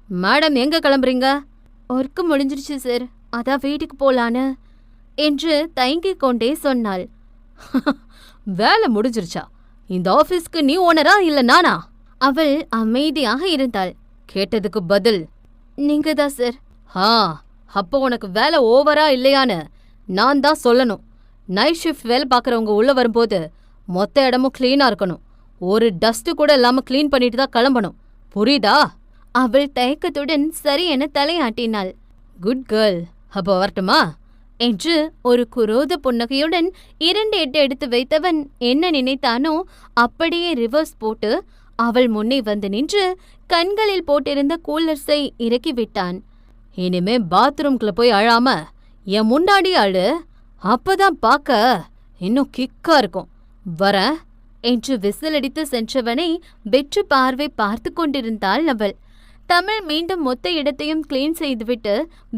Madam எங்க கிளம்புறீங்க? Work முடிஞ்சிருச்சு sir, அதான் வீட்டுக்கு போலான்னு என்று தயங்கிக் கொண்டே சொன்னாள். வேலை முடிஞ்சிருச்சா? இந்த ஆபீஸ்க்கு நீ ஓனரா இல்ல நானா? அவள் அமைதியாக இருந்தாள். கேட்டதுக்கு பதில் நீங்க தான் சார். அப்போ உனக்கு வேலை ஓவரா இல்லையான்னு நான் தான் சொல்லணும். நைட் ஷிஃப்ட் வேலை பார்க்குறவங்க உள்ள வரும்போது மொத்த இடமும் கிளீனா இருக்கணும். ஒரு டஸ்ட் கூட இல்லாம கிளீன் பண்ணிட்டு தான் கிளம்பணும். புரியுதா? அவள் தயக்கத்துடன் சரி என தலையாட்டினாள். குட் கேர்ள், அப்போ வரட்டுமா என்று ஒரு குரோத புன்னகையுடன் 2 எட்டு எடுத்து வைத்தவன் என்ன நினைத்தானோ அப்படியே ரிவர்ஸ் போட்டு அவள் முன்னே வந்து நின்று கண்களில் போட்டிருந்த கூலர்ஸை இறக்கிவிட்டான். இனிமே பாத்ரூம்குள்ள போய் அழாம என் முன்னாடி அழு, அப்பதான் பார்க்க இன்னும் கிக்கா இருக்கும். வர என்று விசிலடித்து சென்றவனை வெற்று பார்வை பார்த்து கொண்டிருந்தாள் அவள். தமிழ் மீண்டும் மொத்த இடத்தையும் கிளீன் செய்துவிட்டு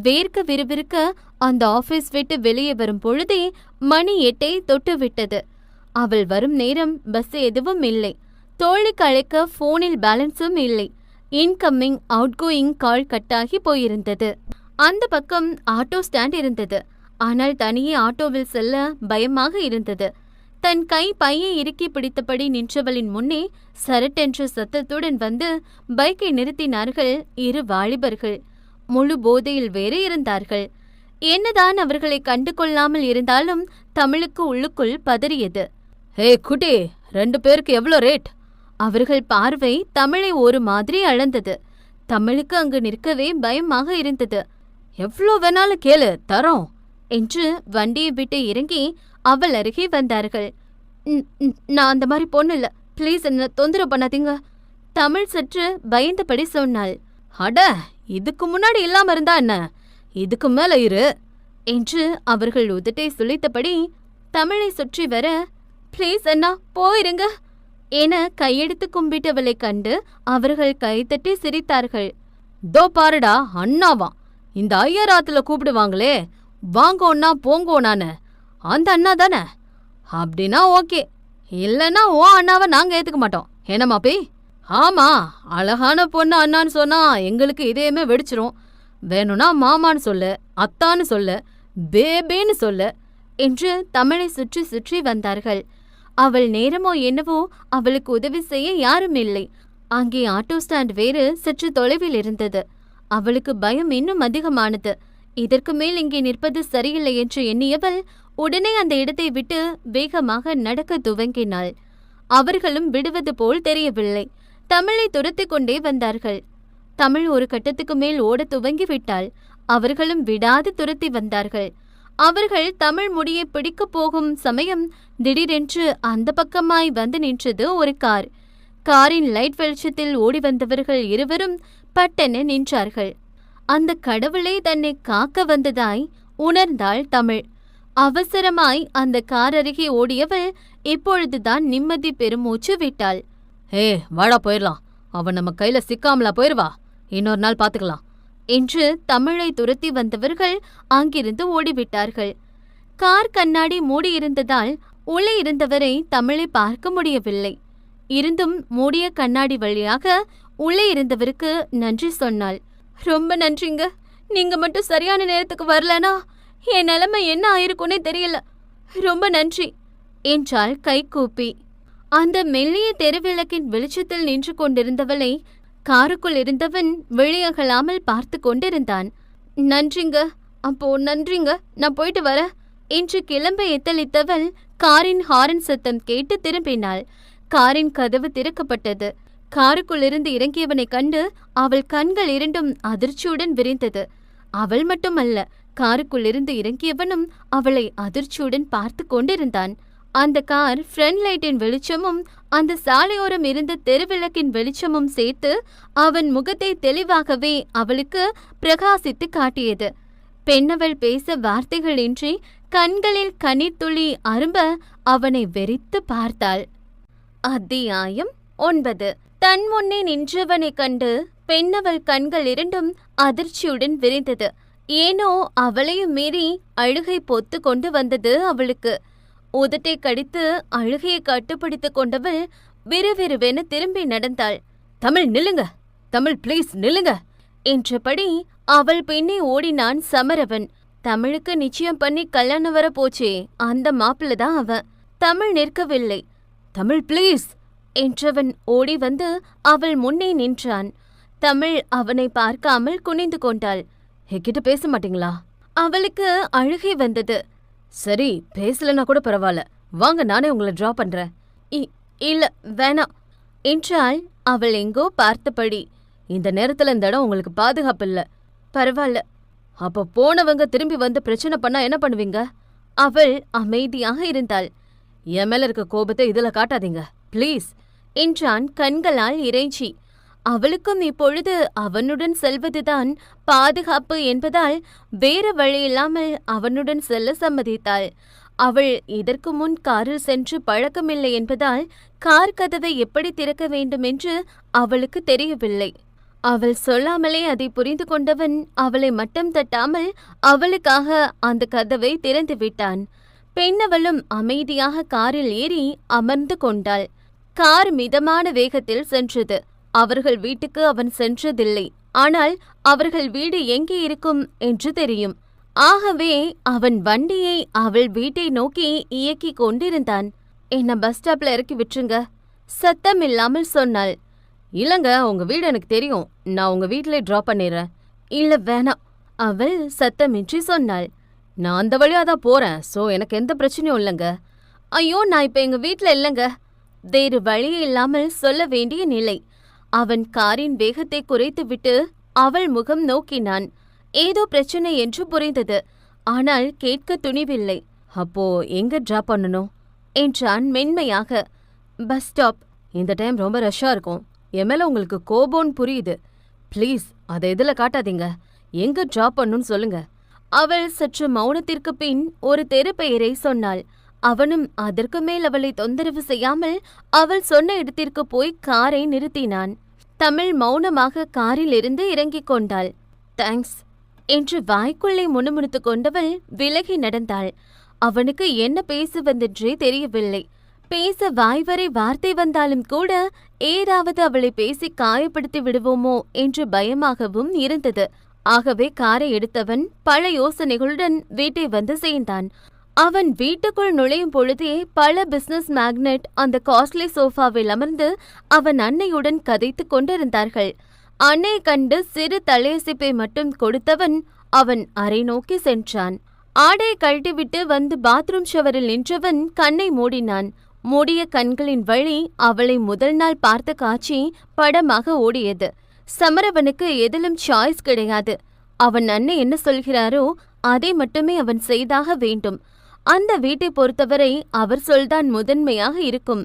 வேர்க்க விறுவிறுக்க அந்த ஆபீஸ் விட்டு வெளியே வரும் பொழுதே மணி 8 தொட்டுவிட்டது. அவள் வரும் நேரம் பஸ் எதுவும் இல்லை. தோழிக்கு அழைக்க போனில் பேலன்ஸும் இல்லை. இன்கம்மிங் அவுட்கோயிங் கால் கட்டாகி போயிருந்தது. அந்த பக்கம் ஆட்டோ ஸ்டாண்ட் இருந்தது. ஆனால் தனியே ஆட்டோவில் செல்ல பயமாக இருந்தது. தன் கை பையை இறுக்கி பிடித்தபடி நின்றவளின் முன்னே சரட்டென்ற சத்தத்துடன் வந்து பைக்கை நிறுத்தினார்கள் 2 வாலிபர்கள். முழு போதையில் வேறு இருந்தார்கள். என்னதான் அவர்களை கண்டு கொள்ளாமல் இருந்தாலும் தமிழுக்கு உள்ளுக்குள் பதறியது. ஹே குட்டி, 2 பேருக்கு எவ்வளோ ரேட்? அவர்கள் பார்வை தமிழை ஒரு மாதிரி அளந்தது. தமிழுக்கு அங்கு நிற்கவே பயமாக இருந்தது. எவ்வளோ வேணாலும் கேளு, தரோம் என்று வண்டியை விட்டு இறங்கி அவள் அருகே வந்தார்கள். நான் அந்த மாதிரி பொண்ணு இல்ல, ப்ளீஸ் என்ன தொந்தரவு பண்ணாதீங்க, தமிழ் சற்று பயந்தபடி சொன்னாள். அட, இதுக்கு முன்னாடி இல்லாம இருந்தா என்ன, இதுக்கு மேல இரு என்று அவர்கள் உதட்டை சுளித்தபடி தமிழை சுற்றி வர, ப்ளீஸ் அண்ணா போயிருங்க என கையெடுத்து கும்பிட்டவளை கண்டு அவர்கள் கைத்தட்டி சிரித்தார்கள். தோ பாருடா அண்ணாவா, இந்த ஐயர் ஆத்துல கூப்பிடுவாங்களே வாங்கோன்னா போங்கோனான்னு அந்த அண்ணா தானே? அப்படின்னா ஓகே, இல்லைன்னா ஓ அண்ணாவை நாங்க ஏத்துக்க மாட்டோம். என்னம்மா பே? ஆமா, அழகான பொண்ணு அண்ணான்னு சொன்னா எங்களுக்கு இதயமே வெடிச்சிரும். வேணும்னா மாமான்னு சொல்லு, அத்தான்னு சொல்லு, பேபேன்னு சொல்லு என்று தமிழை சுற்றி சுற்றி வந்தார்கள். அவள் நேரமோ என்னவோ அவளுக்கு உதவி செய்ய யாரும் இல்லை. அங்கே ஆட்டோ ஸ்டாண்ட் வேறு சற்று தொலைவில் இருந்தது. அவளுக்கு பயம் இன்னும் அதிகமானது. இதற்கு மேல் இங்கே நிற்பது சரியில்லை என்று எண்ணியவள் உடனே அந்த இடத்தை விட்டு வேகமாக நடக்க துவங்கினாள். அவர்களும் விடுவது போல் தெரியவில்லை. தமிழை துரத்தி கொண்டே வந்தார்கள். தமிழ் ஒரு கட்டத்துக்கு மேல் ஓட துவங்கி விட்டாள். அவர்களும் விடாது துரத்தி வந்தார்கள். அவர்கள் தமிழ் முடியை பிடிக்கப் போகும் சமயம் திடீரென்று அந்த பக்கமாய் வந்து நின்றது ஒரு கார். காரின் லைட் வெளிச்சத்தில் ஓடி வந்தவர்கள் இருவரும் பட்டென நின்றார்கள். அந்த கடவுளை தன்னை காக்க வந்ததாய் உணர்ந்தாள் தமிழ். அவசரமாய் அந்த கார் அருகே ஓடியவள் இப்பொழுதுதான் நிம்மதி பெருமூச்சு விட்டாள். ஏ வாடா போயிடலாம், அவன் நம்ம கையில சிக்காமலா போயிருவா, இன்னொரு நாள் பாத்துக்கலாம் என்று தமிழை துரத்தி வந்தவர்கள் அங்கிருந்து ஓடிவிட்டார்கள். கார் கண்ணாடி மூடியிருந்ததால் உள்ளே இருந்தவரை தமிழை பார்க்க முடியவில்லை. இருந்தும் மூடிய கண்ணாடி வழியாக உள்ளே இருந்தவருக்கு நன்றி சொன்னாள். ரொம்ப நன்றிங்க, நீங்க மட்டும் சரியான நேரத்துக்கு வரலனா என் நிலைமை என்ன ஆயிருக்குன்னே தெரியல, ரொம்ப நன்றி என்றாள் கை கூப்பி. அந்த மெல்லிய தெருவிளக்கின் வெளிச்சத்தில் நின்று கொண்டிருந்தவளை காருக்குள் இருந்தவன் வெளியகலாமல் பார்த்து கொண்டிருந்தான். நன்றிங்க, அப்போ நன்றிங்க, நான் போயிட்டு வர என்று கிளம்ப எத்தளித்தவள் காரின் ஹாரன் சத்தம் கேட்டு திரும்பினாள். காரின் கதவு திறக்கப்பட்டது. காருக்குள்ளிருந்து இறங்கியவனை கண்டு அவள் கண்கள் இரண்டும் அதிர்ச்சியுடன் விரிந்தது. அவள் மட்டுமல்ல, காருக்குள்ளிருந்து இறங்கியவனும் அவளை அதிர்ச்சியுடன் பார்த்து கொண்டிருந்தான். அந்த கார் ஃப்ரண்ட் லைட்டின் வெளிச்சமும் அந்த சாலையோரம் இருந்த தெருவிளக்கின் வெளிச்சமும் சேர்த்து அவன் முகத்தை தெளிவாகவே அவளுக்கு பிரகாசித்து காட்டியது. பெண்ணவள் பேச வார்த்தைகளின்றி கண்களில் கண்ணீர் துளி அரும்ப அவனை வெறித்து பார்த்தாள். அத்தியாயம் 9. தன் முன்னே நின்றவனை கண்டு பெண்ணவள் கண்கள் இரண்டும் அதிர்ச்சியுடன் விரிந்தது. ஏனோ அவளையும் மீறி அழுகை பொத்து கொண்டு வந்தது அவளுக்கு. உதட்டை கடித்து அழுகையை கட்டுப்படுத்தி கொண்டவள் விறுவிறுவென திரும்பி நடந்தாள். தமிழ் நில்லுங்க, தமிழ் ப்ளீஸ் நில்லுங்க என்றபடி அவள் பின்னே ஓடினான் சமரவன். தமிழுக்கு நிச்சயம் பண்ணி கல்யாணம் வர போச்சே, அந்த மாப்பிள்ள தான் அவன். தமிழ் நிற்கவில்லை. தமிழ் ப்ளீஸ் என்றவன் ஓடி வந்து அவள் முன்னே நின்றான். தமிழ் அவனை பார்க்காமல் குனிந்து கொண்டாள். என்கிட்ட பேச மாட்டீங்களா? அவளுக்கு அழுகை வந்தது. சரி, பேசலன்னா கூட பரவாயில்ல, வாங்க நானே உங்களை டிரா பண்றேன். இல்ல வேணாம் என்றாள் அவள் எங்கோ பார்த்தபடி. இந்த நேரத்துல இந்த இடம் உங்களுக்கு பாதுகாப்பு இல்ல. பரவாயில்ல. அப்ப போனவங்க திரும்பி வந்து பிரச்சனை பண்ணா என்ன பண்ணுவீங்க? அவள் அமைதியாக இருந்தாள். என் மேல இருக்க கோபத்தை இதுல காட்டாதீங்க ப்ளீஸ் என்றான் கண்களால் இறைஞ்சி. அவளுக்கும் இப்பொழுது அவனுடன் செல்வதுதான் பாதுகாப்பு என்பதால் வேறு வழியில்லாமல் அவனுடன் செல்ல சம்மதித்தாள். அவள் இதற்கு முன் காரில் சென்று பழக்கமில்லை என்பதால் கார் கதவை எப்படி திறக்க வேண்டுமென்று அவளுக்கு தெரியவில்லை. அவள் சொல்லாமலே அதை புரிந்து கொண்டவன் அவளை மட்டம் தட்டாமல் அவளுக்காக அந்த கதவை திறந்து விட்டான். பெண்ணவளும் அமைதியாக காரில் ஏறி அமர்ந்து கொண்டாள். கார் மிதமான வேகத்தில் சென்றது. அவர்கள் வீட்டுக்கு அவன் சென்றதில்லை. ஆனால் அவர்கள் வீடு எங்கே இருக்கும் என்று தெரியும். ஆகவே அவன் வண்டியை அவள் வீட்டை நோக்கி இயக்கிக் கொண்டிருந்தான். என்ன பஸ் ஸ்டாப்ல இறக்கி விட்டுருங்க, சத்தமில்லாமல் சொன்னாள். இல்லங்க, உங்க வீடு எனக்கு தெரியும், நான் உங்க வீட்டிலே டிராப் பண்ணிடுறேன். இல்ல வேணாம், அவள் சத்தமின்றி சொன்னாள். நான் அந்த வழியா தான் போறேன், சோ எனக்கு எந்த பிரச்சனையும் இல்லைங்க. ஐயோ, நான் இப்ப எங்க வீட்டுல இல்லைங்க. வேறு வழி இல்லாமல் சொல்ல வேண்டிய நிலை. அவன் காரின் வேகத்தை குறைத்துவிட்டு அவள் முகம் நோக்கினான். ஏதோ பிரச்சனை என்று புரிந்தது. ஆனால் கேட்க துணிவில்லை. அப்போ எங்க டிராப் பண்ணணும் என்றான் மென்மையாக. Bus stop. இந்த டைம் ரொம்ப ரஷ்ஷா இருக்கும். என் மேல உங்களுக்கு கோபம்னு புரியுது. ப்ளீஸ் அதை எதில் காட்டாதீங்க. எங்க டிராப் பண்ணணும்னு சொல்லுங்க. அவள் சற்று மௌனத்திற்கு பின் ஒரு தெரு பெயரை சொன்னாள். அவனும் அதற்கு மேல் அவளை தொந்தரவு செய்யாமல் அவள் சொன்ன இடத்திற்கு போய் காரை நிறுத்தினான். தமிழ் மௌனமாக காரில் இருந்து இறங்கிக் கொண்டாள். தேங்க்ஸ் என்று வாய்க்குள்ளே முணுமுணுத்து கொண்டவள் விலகி நடந்தாள். அவனுக்கு என்ன பேசுவதென்றே தெரியவில்லை. பேச வாய்வரை வார்த்தை வந்தாலும் கூட ஏதாவது அவளை பேசி காயப்படுத்தி விடுவோமோ என்று பயமாகவும் இருந்தது. ஆகவே காரை எடுத்தவன் பல யோசனைகளுடன் வீட்டை வந்து சேர்ந்தான். அவன் வீட்டுக்குள் நுழையும் பொழுதே பல பிசினஸ் மேக்னெட் அந்த காஸ்ட்லி சோஃபாவில் அமர்ந்து அவன் அன்னையுடன் கதைத்து கொண்டிருந்தார்கள். அன்னை கண்டு சிறு தலையசிப்பை மட்டும் கொடுத்தவன் அவன் அறை நோக்கி சென்றான். ஆடை கழட்டிவிட்டு வந்து பாத்ரூம் ஷவரில் நின்றவன் கண்ணை மூடினான். மூடிய கண்களின் வழி அவளை முதல் நாள் பார்த்த காட்சி படமாக ஓடியது. சமரவனுக்கு எதிலும் சாய்ஸ் கிடையாது. அவன் அன்னை என்ன சொல்கிறாரோ அதை மட்டுமே அவன் செய்தாக வேண்டும். அந்த வீட்டை பொறுத்தவரை அவர் சொல்தான் முதன்மையாக இருக்கும்.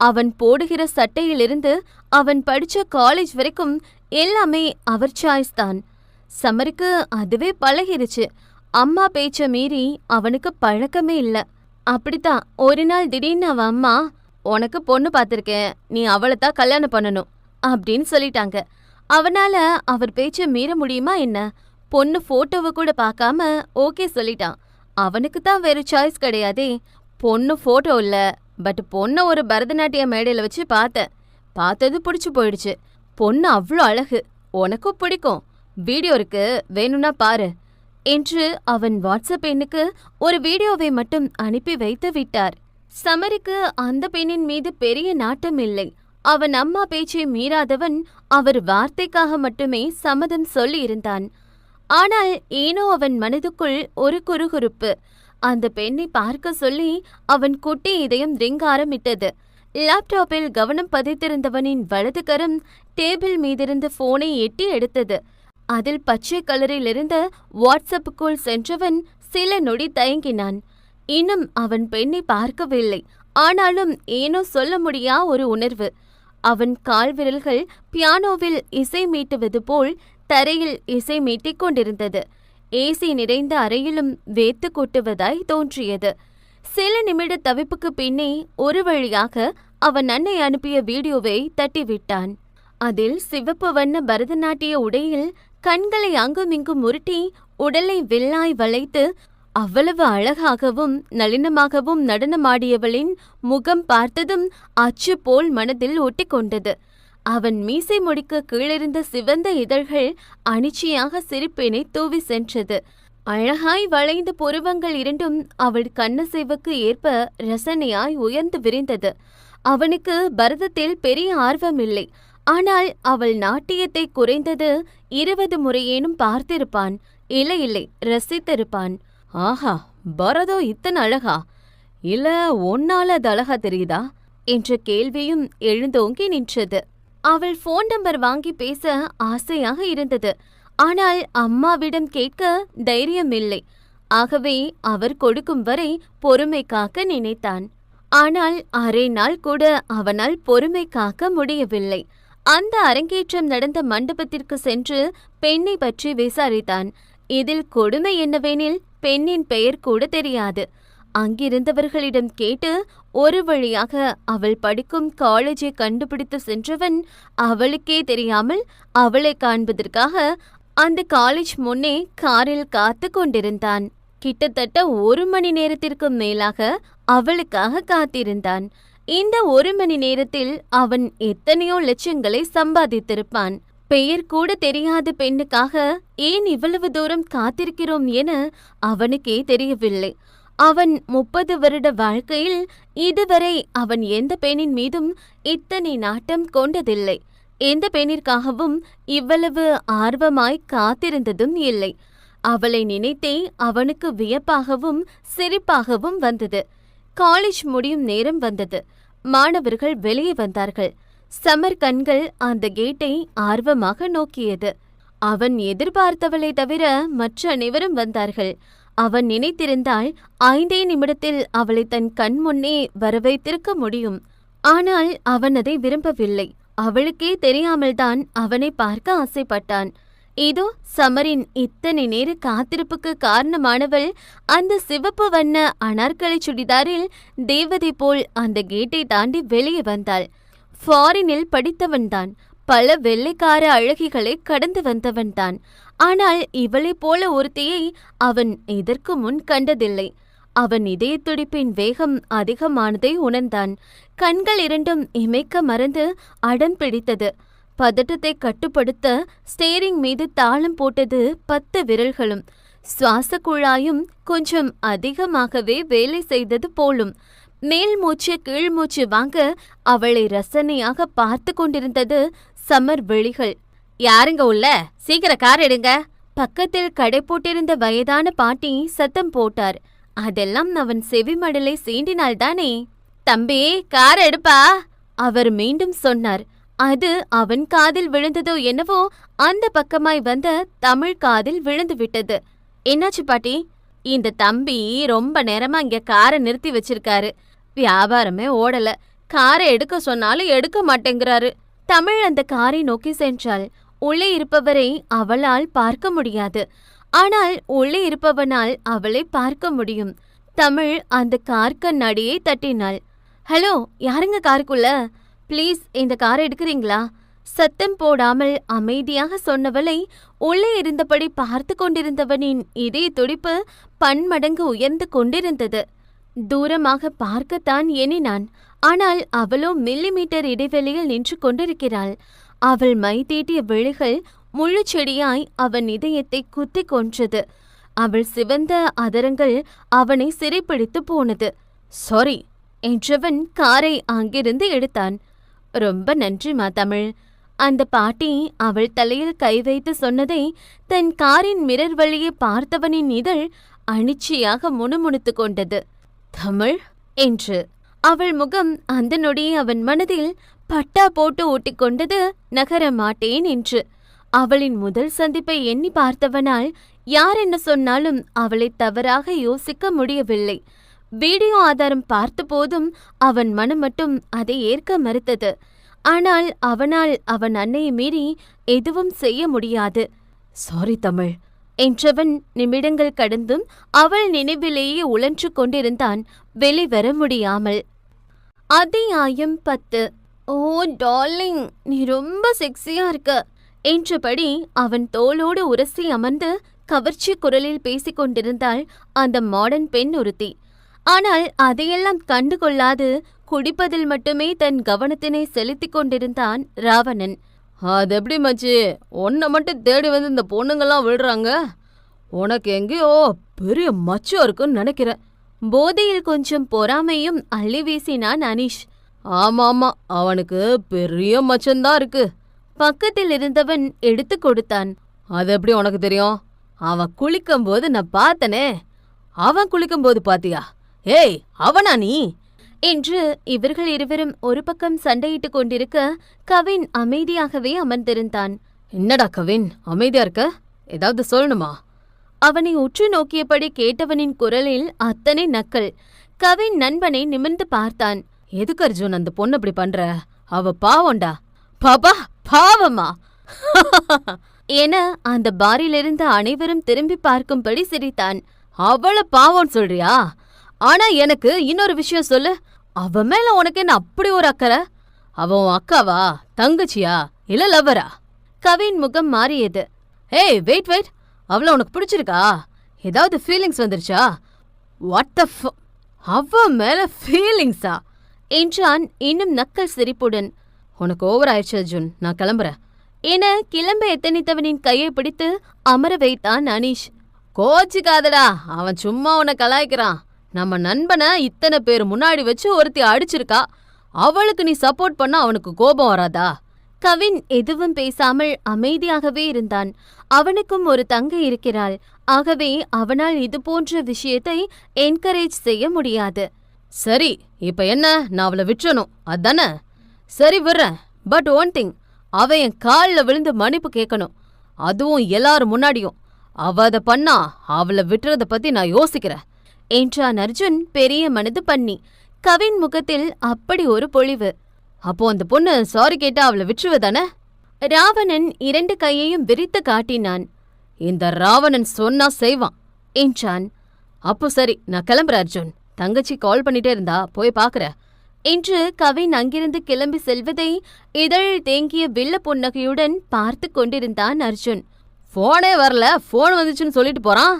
அவன் போடுகிற சட்டையிலிருந்து அவன் படிச்ச காலேஜ் வரைக்கும் எல்லாமே அவர் சாய்ஸ் தான். சமருக்கு அதுவே பழகிருச்சு. அம்மா பேச்ச மீறி அவனுக்கு பழக்கமே இல்ல. அப்படித்தான் ஒரு நாள் திடீர்னு அவன் அம்மா, உனக்கு பொண்ணு பார்த்திருக்கேன், நீ அவளைத்தான் கல்யாணம் பண்ணணும் அப்படின்னு சொல்லிட்டாங்க. அவனால அவர் பேச்ச மீற முடியுமா என்ன? பொண்ணு போட்டோவை கூட பார்க்காம ஓகே சொல்லிட்டான். அவனுக்கு தான் வேற சாய்ஸ் கிடையாதே. பொண்ணு போட்டோ இல்ல, பட் பொண்ணை ஒரு பரதநாட்டிய மேடையில வச்சு பார்த்தது பிடிச்சு போயிடுச்சு. பொண்ணு அவ்வளோ அழகு, உனக்கும் பிடிக்கும், வீடியோ இருக்கு, வேணும்னா பாரு என்று அவன் வாட்ஸ்அப் எண்ணுக்கு ஒரு வீடியோவை மட்டும் அனுப்பி வைத்து விட்டார். சமருக்கு அந்த பெண்ணின் மீது பெரிய நாட்டம் இல்லை. அவன் அம்மா பேச்சை மீறாதவன் அவர் வார்த்தைக்காக மட்டுமே சம்மதம் சொல்லி இருந்தான். ஆனால் ஏனோ அவன் மனதுக்குள் ஒரு குறுகுறுப்பு. அந்த பெண்ணை பார்க்க சொல்லி அவன் குட்டி இதயம் ரிங்க ஆரம்பித்தது. லேப்டாப்பில் கவனம் பதித்திருந்தவனின் வலது கரம் டேபிள் மீதிருந்த போனை எட்டி எடுத்தது. அதில் பச்சை கலரில் இருந்த வாட்ஸ்அப்புக்குள் சென்றவன் சில நொடி தயங்கினான். இன்னும் அவன் பெண்ணை பார்க்கவில்லை. ஆனாலும் ஏனோ சொல்ல முடியா ஒரு உணர்வு. அவன் கால் விரல்கள் பியானோவில் இசை மீட்டுவது போல் தரையில் இசை மீட்டிக் கொண்டிருந்தது. ஏசி நிறைந்த அறையிலும் வேத்து கொட்டுவதாய் தோன்றியது. சில நிமிட தவிப்புக்கு பின்னே ஒரு வழியாக அவன் அன்னை அனுப்பிய வீடியோவை தட்டிவிட்டான். அதில் சிவப்பு வண்ண பரதநாட்டிய உடையில் கண்களை அங்குமிங்கும் உருட்டி உடலை வில்லாய் வளைத்து அவ்வளவு அழகாகவும் நளினமாகவும் நடனமாடியவளின் முகம் பார்த்ததும் அச்சு போல் மனதில் ஒட்டிக்கொண்டது. அவன் மீசை முடிக்க கீழிருந்த சிவந்த இதழ்கள் அனிச்சையாக சிரிப்பினை தூவி சென்றது. அழகாய் வளைந்த புருவங்கள் இரண்டும் அவள் கண்ணசைவுக்கு ஏற்ப ரசனையாய் உயர்ந்து விரிந்தது. அவனுக்கு பரதத்தில் பெரிய ஆர்வமில்லை. ஆனால் அவள் நாட்டியத்தை குறைந்தது 20 முறையேனும் பார்த்திருப்பான். இல்லை, ரசித்திருப்பான். ஆஹா, பரதம் இத்தனை அழகா? இல்ல ஒன்னால அது அழகா தெரியுதா என்ற கேள்வியும் எழுந்தோங்கி நின்றது. அவள் போன் நம்பர் வாங்கி பேச ஆசையாக இருந்தது. ஆனால் அம்மாவிடம் கேட்க தைரியமில்லை. ஆகவே அவர் கொடுக்கும் வரை பொறுமை காக்க நினைத்தான். ஆனால் அரை நாள் கூட அவனால் பொறுமை காக்க முடியவில்லை. அந்த அரங்கேற்றம் நடந்த மண்டபத்திற்கு சென்று பெண்ணை பற்றி விசாரித்தான். இதில் கொடுமை என்னவெனில் பெண்ணின் பெயர் கூட தெரியாது. அங்கிருந்தவர்களிடம் கேட்டு ஒரு வழியாக அவள் படிக்கும் காலேஜை கண்டுபிடித்து சென்றவன் அவளுக்கே தெரியாமல் அவளை காண்பதற்காக அந்த காலேஜ் முன்னே காரில் காத்து கொண்டிருந்தான். கிட்டத்தட்ட 1 மணி நேரத்திற்கு மேலாக அவளுக்காக காத்திருந்தான். இந்த 1 மணி நேரத்தில் அவன் எத்தனையோ லட்சங்களை சம்பாதித்திருப்பான். பெயர் கூட தெரியாத பெண்ணுக்காக ஏன் இவ்வளவு தூரம் காத்திருக்கிறோம் என அவனுக்கே தெரியவில்லை. அவன் 30 வருட வாழ்க்கையில் இதுவரை அவன் எந்த பெண்ணின் மீதும் இத்தனை நாட்டம் கொண்டதில்லை. எந்த பெண்ணிற்காகவும் இவ்வளவு ஆர்வமாய் காத்திருந்ததும் இல்லை. அவளை நினைத்தே அவனுக்கு வியப்பாகவும் சிரிப்பாகவும் வந்தது. காலேஜ் முடியும் நேரம் வந்தது. மாணவர்கள் வெளியே வந்தார்கள். சமர் கண்கள் அந்த கேட்டை ஆர்வமாக நோக்கியது. அவன் எதிர்பார்த்தவளை தவிர மற்ற அனைவரும் வந்தார்கள். அவன் நினைத்திருந்தால் 5 நிமிடத்தில் அவளை தன் கண் முன்னே வரவைத்திருக்க முடியும். ஆனால் அவன் அதை விரும்பவில்லை. அவளுக்கே தெரியாமல்தான் அவனை பார்க்க ஆசைப்பட்டான். இதோ சமரின் இத்தனை நேர காத்திருப்புக்கு காரணமானவள் அந்த சிவப்பு வண்ண அனார்கலை சுடிதாரில் தேவதை போல் அந்த கேட்டை தாண்டி வெளியே வந்தாள். ஃபாரினில் படித்தவன்தான். பல வெள்ளைக்கார அழகிகளை கடந்து வந்தவன்தான். ஆனால் இவளைப் போல ஒருத்தியை அவன் இதற்கு முன் கண்டதில்லை. அவன் இதய துடிப்பின் வேகம் அதிகமானதை உணர்ந்தான். கண்கள் இரண்டும் இமைக்க மறந்து அடம் பிடித்தது. பதட்டத்தை கட்டுப்படுத்த ஸ்டேரிங் மீது தாளம் போட்டது 10 விரல்களும். சுவாச குழாயும் கொஞ்சம் அதிகமாகவே வேலை செய்தது போலும். மேல் மூச்சு கீழ் மூச்சு வாங்க அவளை ரசனையாக பார்த்து கொண்டிருந்தது சமர் விழிகள். யாருங்க உள்ள? சீக்கிரம் கார் எடுங்க. பக்கத்தில் கடை போட்டிருந்த வயதான பாட்டி சத்தம் போட்டார். அதெல்லாம் அவன் செவிமடலை சீண்டினால்தானே. தம்பி, கார் எடுப்பா, அவர் மீண்டும் சொன்னார். அது அவன் காதில் விழுந்ததோ என்னவோ அந்த பக்கமாய் வந்த தமிழ் காதில் விழுந்து விட்டது. என்னாச்சு பாட்டி? இந்த தம்பி ரொம்ப நேரமா இங்க காரை நிறுத்தி வச்சிருக்காரு. வியாபாரமே ஓடல. காரை எடுக்க சொன்னாலும் எடுக்க மாட்டேங்கிறாரு. தமிழ் அந்த காரை நோக்கி சென்றாள். உள்ளே இருப்பவரை அவளால் பார்க்க முடியாது. ஆனால் உள்ளே இருப்பவனால் அவளை பார்க்க முடியும். தமிழ் அந்த கார் கண்ணாடியை தட்டினாள். ஹலோ, யாருங்க காருக்குள்ள? ப்ளீஸ் இந்த காரை எடுக்கிறீங்களா? சத்தம் போடாமல் அமைதியாக சொன்னவளை உள்ளே இருந்தபடி பார்த்து கொண்டிருந்தவனின் இதய துடிப்பு பன்மடங்கு உயர்ந்து கொண்டிருந்தது. தூரமாக பார்க்கத்தான் எண்ணினான். ஆனால் அவளோ மில்லிமீட்டர் இடைவெளியில் நின்று கொண்டிருக்கிறாள். அவள் மை தீட்டிய விழிகள் முழு செடியாய் அவன் இதயத்தை குத்தி கொன்றது. அவள் சிவந்த அதரங்கள் அவனை சிறைப்பிடித்து போனது. சாரி என்றவன் காரை அங்கிருந்து எடுத்தான். ரொம்ப நன்றிமா தமிழ். அந்த பாட்டி அவள் தலையில் கை வைத்து சொன்னதை தன் காரின் மிரர் வழியே பார்த்தவனின் இதழ் அனிச்சையாக முணுமுணுத்து கொண்டது. தமிழ் என்று அவள் முகம் அந்த நொடியே அவன் மனதில் பட்டா போட்டு ஓட்டிக்கொண்டது. நகர மாட்டேன் என்று. அவளின் முதல் சந்திப்பை எண்ணி பார்த்தவனால் யார் என்ன சொன்னாலும் அவளை தவறாக யோசிக்க முடியவில்லை. வீடியோ ஆதாரம் பார்த்த போதும் அவன் மனம் மட்டும் அதை ஏற்க மறுத்தது. ஆனால் அவனால் அவன் அன்னையை மீறி எதுவும் செய்ய முடியாது. சாரி தமிழ் என்றவன் நிமிடங்கள் கடந்தும் அவள் நினைவிலேயே உழன்று கொண்டிருந்தான், வெளிவர முடியாமல். அத்தியாயம் 10. ஓ டார்லிங், நீ ரொம்ப செக்ஸியா இருக்க என்றபடி அவன் தோளோடு உரசி அமர்ந்து கவர்ச்சி குரலில் பேசிக் கொண்டிருந்தாள் அந்த மாடர்ன் பெண் ஒருத்தி. ஆனால் அதையெல்லாம் கண்டுகொள்ளாது குடிப்பதில் மட்டுமே தன் கவனத்தினை செலுத்திக் கொண்டிருந்தான் ராவணன். அது எப்படி மச்சி, உன்னை மட்டும் தேடி வந்து இந்த பொண்ணுங்கெல்லாம் விடுறாங்க? உனக்கு எங்கேயோ பெரிய மச்சம் இருக்குன்னு நினைக்கிறேன். போதையில் கொஞ்சம் பொறாமையும் அள்ளி வீசினான் அனீஷ். ஆமாமா, அவனுக்கு பெரிய மச்சம்தான் இருக்கு. பக்கத்தில் இருந்தவன் எடுத்து கொடுத்தான். அது எப்படி உனக்கு தெரியும்? அவன் குளிக்கும் போது நான் பார்த்தனே. அவன் குளிக்கும் போது பாத்தியா? ஏய், அவனா நீ என்று இவர்கள் இருவரும் ஒரு பக்கம் சண்டையிட்டுக் கொண்டிருக்க கவின் அமைதியாகவே அமர்ந்திருந்தான். என்னடா கவின், அமைதியா இருக்க? ஏதாவது சொல்லணுமா? அவனை உற்று நோக்கியபடி கேட்டவனின் குரலில் அத்தனை நக்கல். கவின் நண்பனை நிமிர்ந்து பார்த்தான். எதுக்கு அர்ஜுன் அந்த பொண்ணு அப்படி பண்ற? அவ பாவம்டா. பாபா, பாவமா என அந்த பாரிலிருந்த அனைவரும் திரும்பி பார்க்கும்படி சிரித்தான். அவள பாவம் சொல்றியா? ஆனா எனக்கு இன்னொரு விஷயம் சொல்லு. அவ மேல உனக்கு என்ன அப்படி ஒரு அக்கறை? அவ உன் அக்காவா, தங்கச்சியா, இல்ல லவ்வரா? கவின் முகம் மாறியது. ஏய், வெயிட் வெயிட், அவள உனக்கு பிடிச்சிருக்கா? ஏதாவது ஃபீலிங்ஸ் வந்துருச்சா? வாட் த ஃப, அவ மேல ஃபீலிங்ஸா என்றான் இன்னும் நக்கல் சிரிப்புடன். உனக்கு ஓவர் ஆயிடுச்சு அர்ஜுன், நான் கிளம்புறேன் என கிளம்ப எத்தனித்தவனின் கையை பிடித்து அமர வைத்தான் அனீஷ். கோச்சிக்காதடா, அவன் சும்மா உன்னை கலாய்க்கிறான். நம்ம நண்பனை இத்தனை பேர் முன்னாடி வச்சு ஒருத்தி அடிச்சிருக்கா. அவளுக்கு நீ சப்போர்ட் பண்ண அவனுக்கு கோபம் வராதா? கவின் எதுவும் பேசாமல் அமைதியாகவே இருந்தான். அவனுக்கும் ஒரு தங்கை இருக்கிறாள். ஆகவே அவனால் இது போன்ற விஷயத்தை என்கரேஜ் செய்ய முடியாது. சரி, இப்ப என்ன, நான் அவளை விட்டுறணும் அதானே? சரி, விடுறேன். பட் ஒன் திங், அவ என் காலில் விழுந்து மன்னிப்பு கேட்கணும். அதுவும் எல்லாரும் முன்னாடியும். அவ அதை பண்ணா அவளை விட்டுறத பத்தி நான் யோசிக்கிறேன் என்றான் அர்ஜுன் பெரிய மனது பண்ணி. கவின் முகத்தில் அப்படி ஒரு பொழிவு. அப்போ அந்த பொண்ணு சாரி கேட்டா அவளை விட்டுருவதானே? ராவணன் இரண்டு கையையும் விரித்து காட்டினான். இந்த ராவணன் சொன்னா செய்வான் என்றான். அப்போ சரி, நான் கிளம்புறேன் அர்ஜுன். தங்கச்சி கால் பண்ணிட்டே இருந்தா, போய் பாக்குற என்று கவின் அங்கிருந்து கிளம்பி செல்வதை இதழில் தேங்கிய வில்ல புன்னகையுடன் பார்த்து கொண்டிருந்தான் அர்ஜுன். போனே வரல, போன் வந்துச்சுன்னு சொல்லிட்டு போறான்.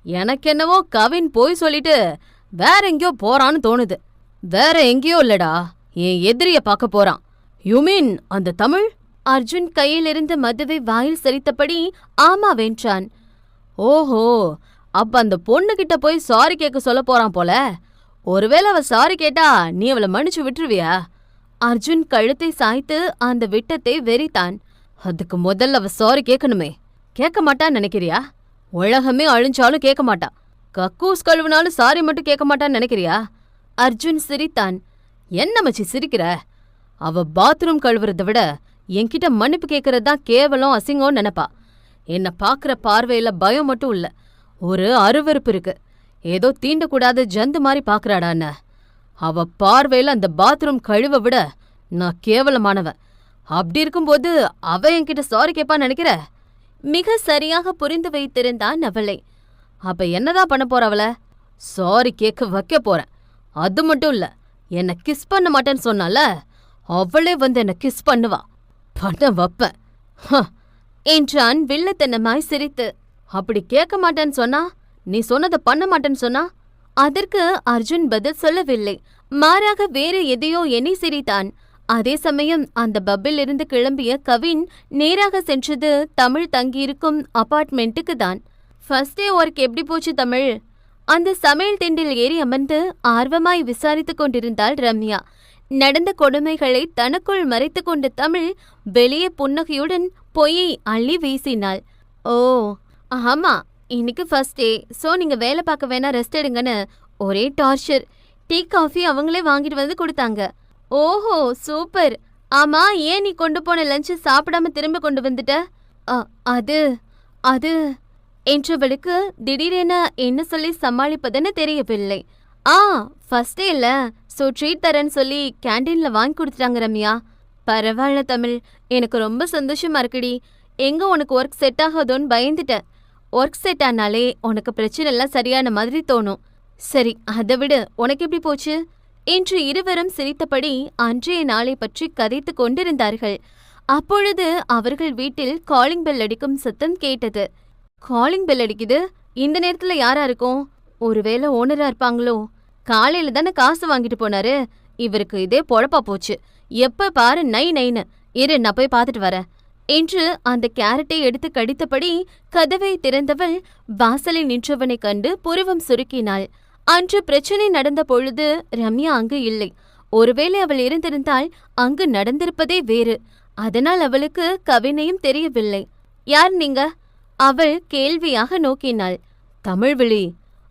எனக்கென்னவோ கவின் போய் சொல்லிட்டு வேற எங்கேயோ போறான்னு தோணுது. வேற எங்கேயோ இல்லடா, என் எதிரிய பார்க்க போறான். யூ மீன் அந்த தமிழ்? அர்ஜுன் கையிலிருந்து மதுவை வாயில் சரித்தபடி ஆமாவென்றான். ஓஹோ, அப்ப அந்த பொண்ணுகிட்ட போய் சாரி கேட்க சொல்ல போறான் போல. ஒருவேளை அவ சாரி கேட்டா நீ அவளை மன்னிச்சு விட்டுருவியா? அர்ஜுன் கழுத்தை சாய்த்து அந்த விட்டத்தை வெறித்தான். அதுக்கு முதல்ல அவ சாரி கேட்கணுமே. கேட்க மாட்டான்னு நினைக்கிறியா? உலகமே அழிஞ்சாலும் கேட்க மாட்டா. கக்கூஸ் கழுவுனாலும் சாரி மட்டும் கேட்க மாட்டான்னு நினைக்கிறியா? அர்ஜுன் சிரித்தான். என்ன மச்சி சிரிக்கிற? அவ பாத்ரூம் கழுவுறத விட என்கிட்ட மன்னிப்பு கேட்கறது தான் கேவலம், அசிங்கம்னு நினைப்பா. என்ன பாக்குற பார்வையில பயம் மட்டும் இல்ல, ஒரு அருவருப்பு இருக்கு. ஏதோ தீண்டக்கூடாத ஜந்து மாதிரி பாக்குறாடான்னு. அவ பார்வையில அந்த பாத்ரூம் கழுவ விட நான் கேவலமானவன். அப்படி இருக்கும்போது அவ என்கிட்ட சாரி கேட்பான்னு நினைக்கிற? மிக சரியாக புரிந்து வைத்திருந்தான் அவளை. அப்ப என்னதான் பண்ண போற அவள? சாரி கேட்க வைக்க போறேன். அது மட்டும் இல்ல, என்ன கிஸ் பண்ண மாட்டேன்னு சொன்னால, அவளே வந்து என்ன கிஸ் பண்ணுவா. பண்ண வைப்பேன் என்றான் வில்லத்தனமாய் சிரித்து. அப்படி கேட்க மாட்டேன்னு சொன்னா, நீ சொன்னதை பண்ண மாட்டேன்னு சொன்னா? அதற்கு அர்ஜுன் பதில் சொல்லவில்லை. மாறாக வேறு எதையோ எண்ணி சிரித்தான். அதே சமயம் அந்த பப்பில் இருந்து கிளம்பிய கவின் நேராக சென்றது தமிழ் தங்கியிருக்கும் அபார்ட்மெண்ட்டுக்கு தான். ஃபர்ஸ்ட் டே ஒர்க் எப்படி போச்சு தமிழ்? அந்த சமையல் திண்டில் ஏறி அமர்ந்து ஆர்வமாய் விசாரித்துக் கொண்டிருந்தாள் ரம்யா. நடந்த கொடுமைகளை தனக்குள் மறைத்து கொண்ட தமிழ் வெளியே புன்னகையுடன் பொய்யை அள்ளி வீசினாள். ஓ ஆமா, இன்னைக்கு ஃபர்ஸ்ட் டே, ஸோ நீங்க வேலை பார்க்க வேணா, ரெஸ்ட் எடுங்கன்னு ஒரே டார்ச்சர். டீ காஃபி அவங்களே வாங்கிட்டு வந்து கொடுத்தாங்க. ஓஹோ சூப்பர். ஆமா, ஏன் நீ கொண்டு போன லஞ்சு சாப்பிடாம திரும்ப கொண்டு வந்துட்ட? அது அது என்றவளுக்கு திடீரென என்ன சொல்லி சமாளிப்பதுன்னு தெரியவில்லை. ஃபர்ஸ்ட் டே இல்ல, ஸோ ட்ரீட் தரேன்னு சொல்லி கேண்டீன்ல வாங்கி கொடுத்துட்டாங்க ரம்யா. பரவாயில்ல தமிழ், எனக்கு ரொம்ப சந்தோஷமா இருக்குடி. எங்க உனக்கு ஒர்க் செட் ஆகாதோன்னு பயந்துட்டேன். ஒர்க் செட் ஆனாலே உனக்கு பிரச்சனை எல்லாம் சரியான மாதிரி தோணும். சரி, அதை விடு, உனக்கு எப்படி போச்சு என்று இருவரும் சிரித்தபடி அன்றைய நாளை பற்றி கதைத்து கொண்டிருந்தார்கள். அப்பொழுது அவர்கள் வீட்டில் காலிங் பெல் அடிக்கும் சத்தம் கேட்டது. காலிங் பெல் அடிக்குது, இந்த நேரத்துல யாரா இருக்கும்? ஒருவேளை ஓனரா இருப்பாங்களோ? காலையில தானே காசு வாங்கிட்டு போனாரு, இவருக்கு இதே பொழப்பா போச்சு. எப்ப பாரு நை நைன்னு. இரு, நான் போய் பார்த்துட்டு வரேன் என்று அந்த கேரட்டை எடுத்து கடித்தபடி கதவை திறந்தவள் வாசலில் நின்றவனைக் கண்டு புருவம் சுருக்கினாள். அன்று பிரச்சனை நடந்த பொழுது ரம்யா அங்கு இல்லை. ஒருவேளை அவள் இருந்திருந்தால் அங்கு நடந்திருப்பதே வேறு. அதனால் அவளுக்கு கவினையும் தெரியவில்லை. யார் நீங்க? அவள் கேள்வியாக நோக்கினாள். தமிழ்விழி.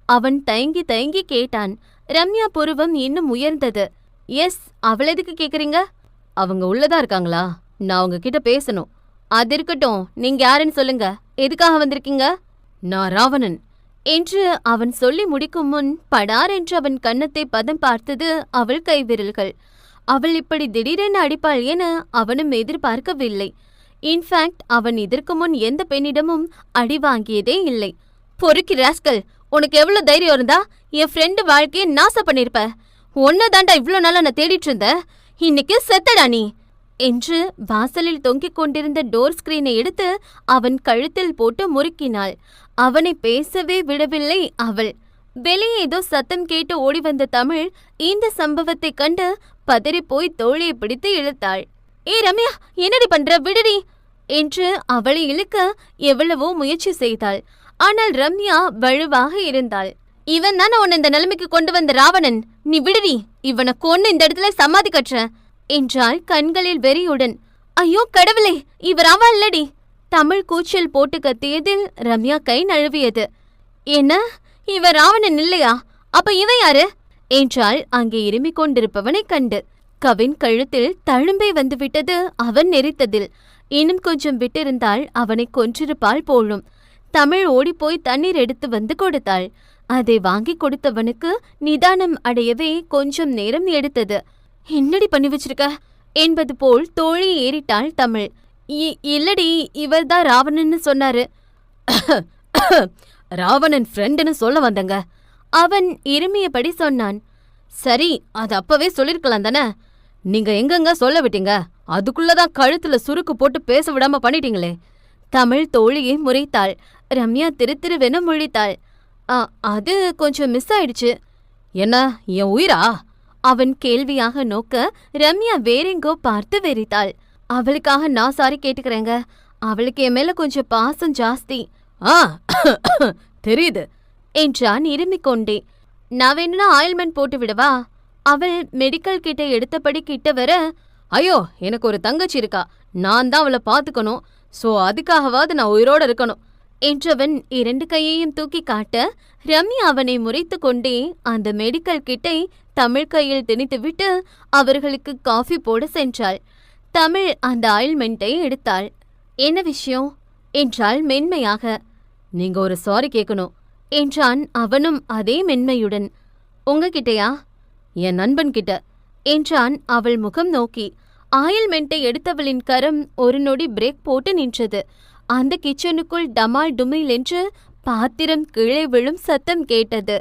அவன் தயங்கி தயங்கி கேட்டான். ரம்யா புருவம் இன்னும் உயர்ந்தது. எஸ், அவள் எதுக்கு கேக்குறீங்க? அவங்க உள்ளதா இருக்காங்களா? நான் அவங்க கிட்ட பேசணும். அது இருக்கட்டும், நீங்க யாருன்னு சொல்லுங்க. எதுக்காக வந்திருக்கீங்க? நான் ராவணன் என்று அவன் சொல்லி முடிக்கும் முன் படார் என்று அவன் கன்னத்தை பதம் பார்த்தது அவள் கைவிரல்கள். அவள் இப்படி திடீரென அடிப்பாள் என அவனும் எதிர்பார்க்கவில்லை. இன்ஃபேக்ட் அவன் இதற்கு முன் எந்த பெண்ணிடமும் அடி வாங்கியதே இல்லை. பொறுக்கி ராஸ்கல், உனக்கு எவ்வளவு தைரியம் இருந்தா என் ஃப்ரெண்டு வாழ்க்கையை நாசம் பண்ணிருப்ப. ஒன்னதாண்டா இவ்ளோ நாளா நான் தேடிட்டு இருந்த. இன்னைக்கு செத்தடா நீ என்று வாசலில் தொங்கிக் கொண்டிருந்த டோர் ஸ்கிரீனை எடுத்து அவன் கழுத்தில் போட்டு முறுக்கினாள். அவனை பேசவே விடவில்லை அவள். வெளியே ஏதோ சத்தம் கேட்டு ஓடி வந்த தமிழ் இந்த சம்பவத்தைக் கண்டு பதறிப்போய் தோழியை பிடித்து இழுத்தாள். ஏ ரம்யா, என்னடி பண்ற, விடுடி என்று அவளை இழுக்க எவ்வளவோ முயற்சி செய்தாள். ஆனால் ரம்யா வலுவாக இருந்தாள். இவன் தானே உன்னை இந்த நிலைமைக்கு கொண்டு வந்த ராவணன், நீ விடுடி, இவனை கொன்னு இந்த இடத்துல சமாதி கட்டுற என்றாள் கண்களில் வெறியுடன். ஐயோ கடவுளே, இவர் அவ இல்லடி. தமிழ் கூச்சல் போட்டு கத்தியதில் ரம்யா கை நழுவியது. என்ன, இவர் ராவணன் இல்லையா? அப்ப இவன் யாரு என்றாள் அங்கே இருமிக் கொண்டிருப்பவனைக் கண்டு. கவின் கழுத்தில் தழும்பை வந்துவிட்டது அவன் நெறித்ததில். இன்னும் கொஞ்சம் விட்டிருந்தால் அவனை கொன்றிருப்பாள் போலும். தமிழ் ஓடிப்போய் தண்ணீர் எடுத்து வந்து கொடுத்தாள். அதை வாங்கி கொடுத்தவனுக்கு நிதானம் அடையவே கொஞ்சம் நேரம் எடுத்தது. என்னடி பண்ணி வச்சிருக்க என்பது போல் தோழி ஏறிட்டாள் தமிழ். இல்லடி, இவர்தான் ராவணன்னு சொன்னாரு. ராவணன் ஃப்ரெண்டுன்னு சொல்ல வந்தங்க. அவன் இருமியபடி சொன்னான். சரி, அது அப்பவே சொல்லிருக்கலாம் தானே. நீங்க எங்கெங்க சொல்ல விட்டீங்க? அதுக்குள்ளதான் கழுத்துல சுருக்கு போட்டு பேச விடாம பண்ணிட்டீங்களே. தமிழ் தோழியை முறைத்தாள். ரம்யா திருத்திருவென முழித்தாள். அது கொஞ்சம் மிஸ் ஆயிடுச்சு. என்ன, என் உயிரா? அவன் கேள்வியாக நோக்க ரம்யா வேறெங்கோ பார்த்து வெறித்தாள். அவளுக்காக நான் சாரி கேட்டுக்கிறேங்க. அவளுக்கு என் மேல கொஞ்சம் பாசம் ஜாஸ்தி. தெரியுது என்றான் இருமிக் கொண்டே. நான் வேணும்னா ஆயில்மெண்ட் போட்டு விடவா? அவள் மெடிக்கல் கிட்ட எடுத்தபடி கிட்ட வர, ஐயோ, எனக்கு ஒரு தங்கச்சி இருக்கா, நான் தான் அவளை பாத்துக்கணும். சோ அதுக்காகவாது நான் உயிரோட இருக்கணும் என்றவன் 2 கையையும் தூக்கி காட்ட ரம்யா அவனை முறைத்து கொண்டே அந்த மெடிக்கல் கிட்டை தமிழ் கையில் திணித்துவிட்டு அவர்களுக்கு காஃபி போட சென்றாள். தமிழ் அந்த ஆயில்மெண்ட்டை எடுத்தாள். என்ன விஷயம் என்றாள் மென்மையாக. நீங்க ஒரு சாரி கேட்கணும் என்றான் அவனும் அதே மென்மையுடன். உங்ககிட்டயா? என் நண்பன் கிட்ட என்றான் அவள் முகம் நோக்கி. ஆயில்மெண்ட்டை எடுத்தவளின் கரம் ஒரு நொடி பிரேக் போட்டு நின்றது. அந்த கிச்சனுக்குள் டமால் டுமில் என்று பாத்திரம் கீழே விழும் சத்தம் கேட்டது.